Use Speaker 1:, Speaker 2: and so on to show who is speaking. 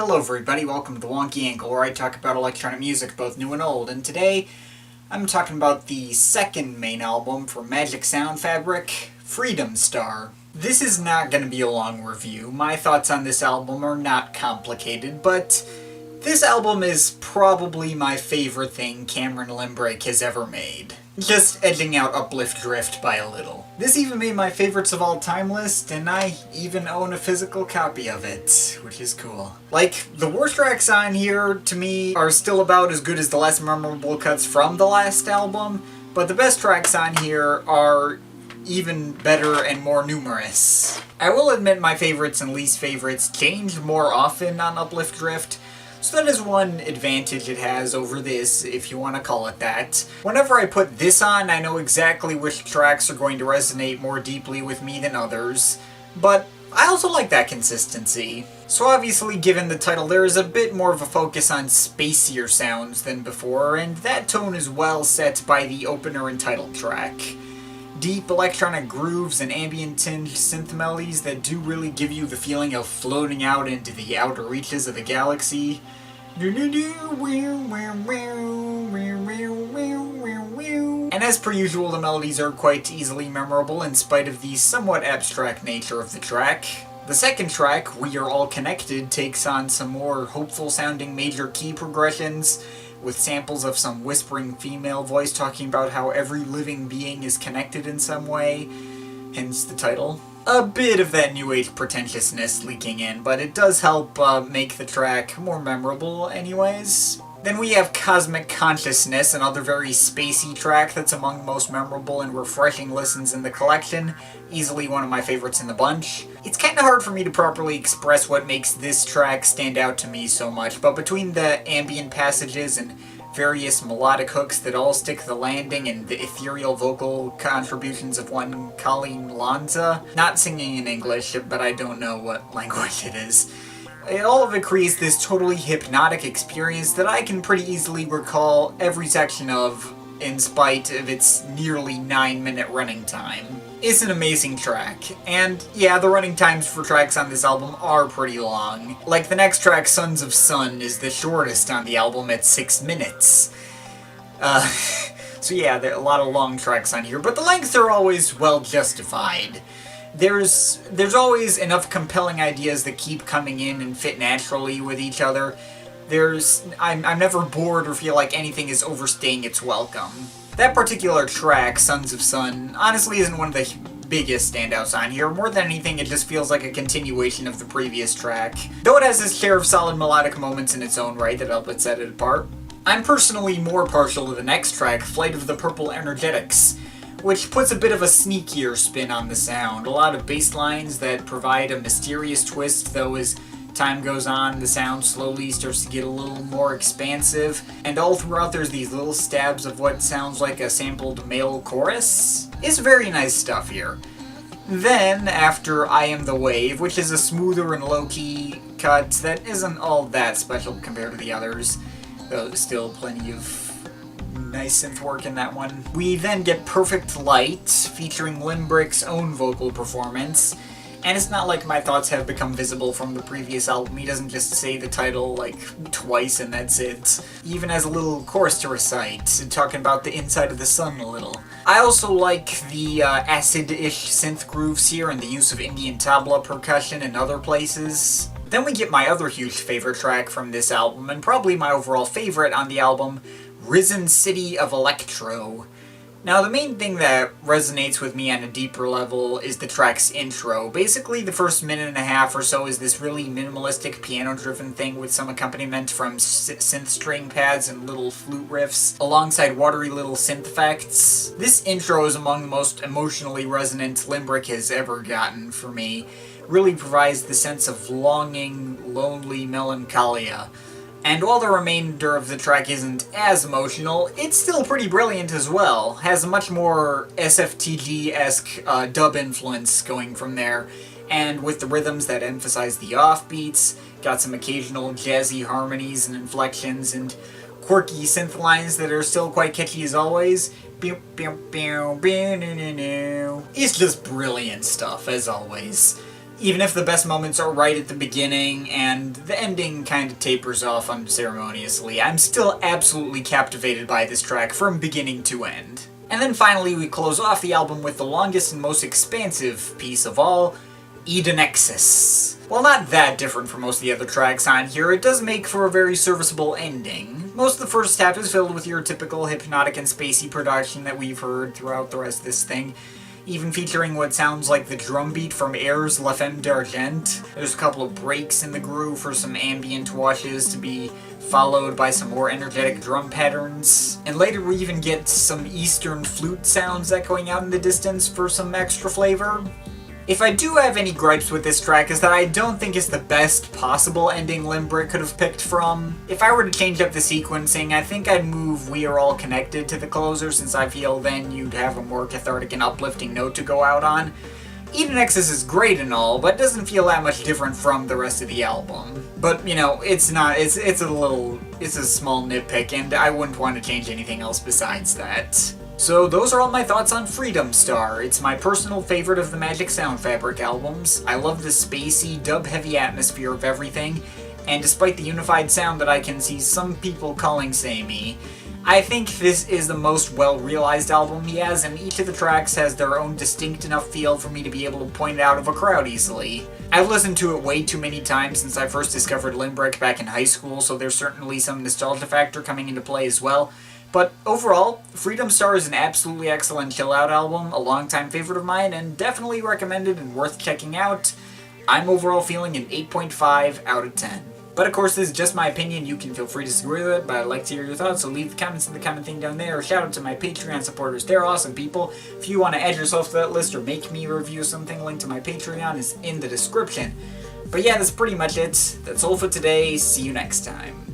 Speaker 1: Hello everybody, welcome to the Wonky Angle, where I talk about electronic music, both new and old, and today I'm talking about the second main album from Magic Sound Fabric, Freedom Star. This is not going to be a long review. My thoughts on this album are not complicated, but this album is probably my favorite thing Cameron Limbrick has ever made. Just edging out Uplift Drift by a little. This even made my favorites of all time list, and I even own a physical copy of it, which is cool. Like, the worst tracks on here, to me, are still about as good as the less memorable cuts from the last album, but the best tracks on here are even better and more numerous. I will admit my favorites and least favorites change more often on Uplift Drift, so that is one advantage it has over this, if you want to call it that. Whenever I put this on, I know exactly which tracks are going to resonate more deeply with me than others, but I also like that consistency. So obviously, given the title, there is a bit more of a focus on spacier sounds than before, and that tone is well set by the opener and title track. Deep electronic grooves and ambient tinged synth melodies that do really give you the feeling of floating out into the outer reaches of the galaxy. And as per usual, the melodies are quite easily memorable in spite of the somewhat abstract nature of the track. The second track, We Are All Connected, takes on some more hopeful sounding major key progressions, with samples of some whispering female voice talking about how every living being is connected in some way, hence the title. A bit of that new age pretentiousness leaking in, but it does help make the track more memorable anyways. Then we have Cosmic Consciousness, another very spacey track that's among the most memorable and refreshing listens in the collection, easily one of my favorites in the bunch. It's kinda hard for me to properly express what makes this track stand out to me so much, but between the ambient passages and various melodic hooks that all stick the landing and the ethereal vocal contributions of one Colleen Lanza, not singing in English, but I don't know what language it is. All of it creates this totally hypnotic experience that I can pretty easily recall every section of, in spite of its nearly 9-minute running time. It's an amazing track, and yeah, the running times for tracks on this album are pretty long. Like the next track, Sons of Sun, is the shortest on the album at 6 minutes. So yeah, there are a lot of long tracks on here, but the lengths are always well justified. There's always enough compelling ideas that keep coming in and fit naturally with each other. I'm never bored or feel like anything is overstaying its welcome. That particular track, Sons of Sun, honestly isn't one of the biggest standouts on here. More than anything, it just feels like a continuation of the previous track, though it has its share of solid melodic moments in its own right that help it set it apart. I'm personally more partial to the next track, Flight of the Purple Energetics, which puts a bit of a sneakier spin on the sound. A lot of bass lines that provide a mysterious twist, though as time goes on, the sound slowly starts to get a little more expansive, and all throughout there's these little stabs of what sounds like a sampled male chorus. It's very nice stuff here. Then, after I Am the Wave, which is a smoother and low-key cut that isn't all that special compared to the others, though still plenty of nice synth work in that one. We then get Perfect Light, featuring Limbrick's own vocal performance, and it's not like my thoughts have become visible from the previous album. He doesn't just say the title like twice and that's it. He even has a little chorus to recite, talking about the inside of the sun a little. I also like the acid-ish synth grooves here and the use of Indian tabla percussion in other places. Then we get my other huge favorite track from this album, and probably my overall favorite on the album, Risen City of Electro. Now, the main thing that resonates with me on a deeper level is the track's intro. Basically, the first minute and a half or so is this really minimalistic piano-driven thing with some accompaniment from synth string pads and little flute riffs, alongside watery little synth effects. This intro is among the most emotionally resonant Limbrick has ever gotten for me. It really provides the sense of longing, lonely melancholia. And while the remainder of the track isn't as emotional, it's still pretty brilliant as well. Has a much more SFTG-esque dub influence going from there, and with the rhythms that emphasize the offbeats, got some occasional jazzy harmonies and inflections, and quirky synth lines that are still quite catchy as always. It's just brilliant stuff, as always. Even if the best moments are right at the beginning and the ending kind of tapers off unceremoniously, I'm still absolutely captivated by this track from beginning to end. And then finally we close off the album with the longest and most expansive piece of all, Edenexus. While not that different from most of the other tracks on here, it does make for a very serviceable ending. Most of the first half is filled with your typical hypnotic and spacey production that we've heard throughout the rest of this thing, even featuring what sounds like the drum beat from Air's La Femme d'Argent. There's a couple of breaks in the groove for some ambient washes to be followed by some more energetic drum patterns. And later we even get some eastern flute sounds echoing out in the distance for some extra flavor. If I do have any gripes with this track, is that I don't think it's the best possible ending Limbrick could have picked from. If I were to change up the sequencing, I think I'd move We Are All Connected to the closer, since I feel then you'd have a more cathartic and uplifting note to go out on. Edenexus is great and all, but doesn't feel that much different from the rest of the album. But, you know, it's a small nitpick, and I wouldn't want to change anything else besides that. So those are all my thoughts on Freedom Star. It's my personal favorite of the Magic Sound Fabric albums. I love the spacey, dub-heavy atmosphere of everything, and despite the unified sound that I can see some people calling samey, I think this is the most well-realized album he has, and each of the tracks has their own distinct enough feel for me to be able to point it out of a crowd easily. I've listened to it way too many times since I first discovered Limbrick back in high school, so there's certainly some nostalgia factor coming into play as well. But overall, Freedom Star is an absolutely excellent chill-out album, a longtime favorite of mine, and definitely recommended and worth checking out. I'm overall feeling an 8.5 out of 10. But of course, this is just my opinion. You can feel free to disagree with it, but I'd like to hear your thoughts, so leave the comments in the comment thing down there. Shout out to my Patreon supporters. They're awesome people. If you want to add yourself to that list or make me review something, link to my Patreon is in the description. But yeah, that's pretty much it. That's all for today. See you next time.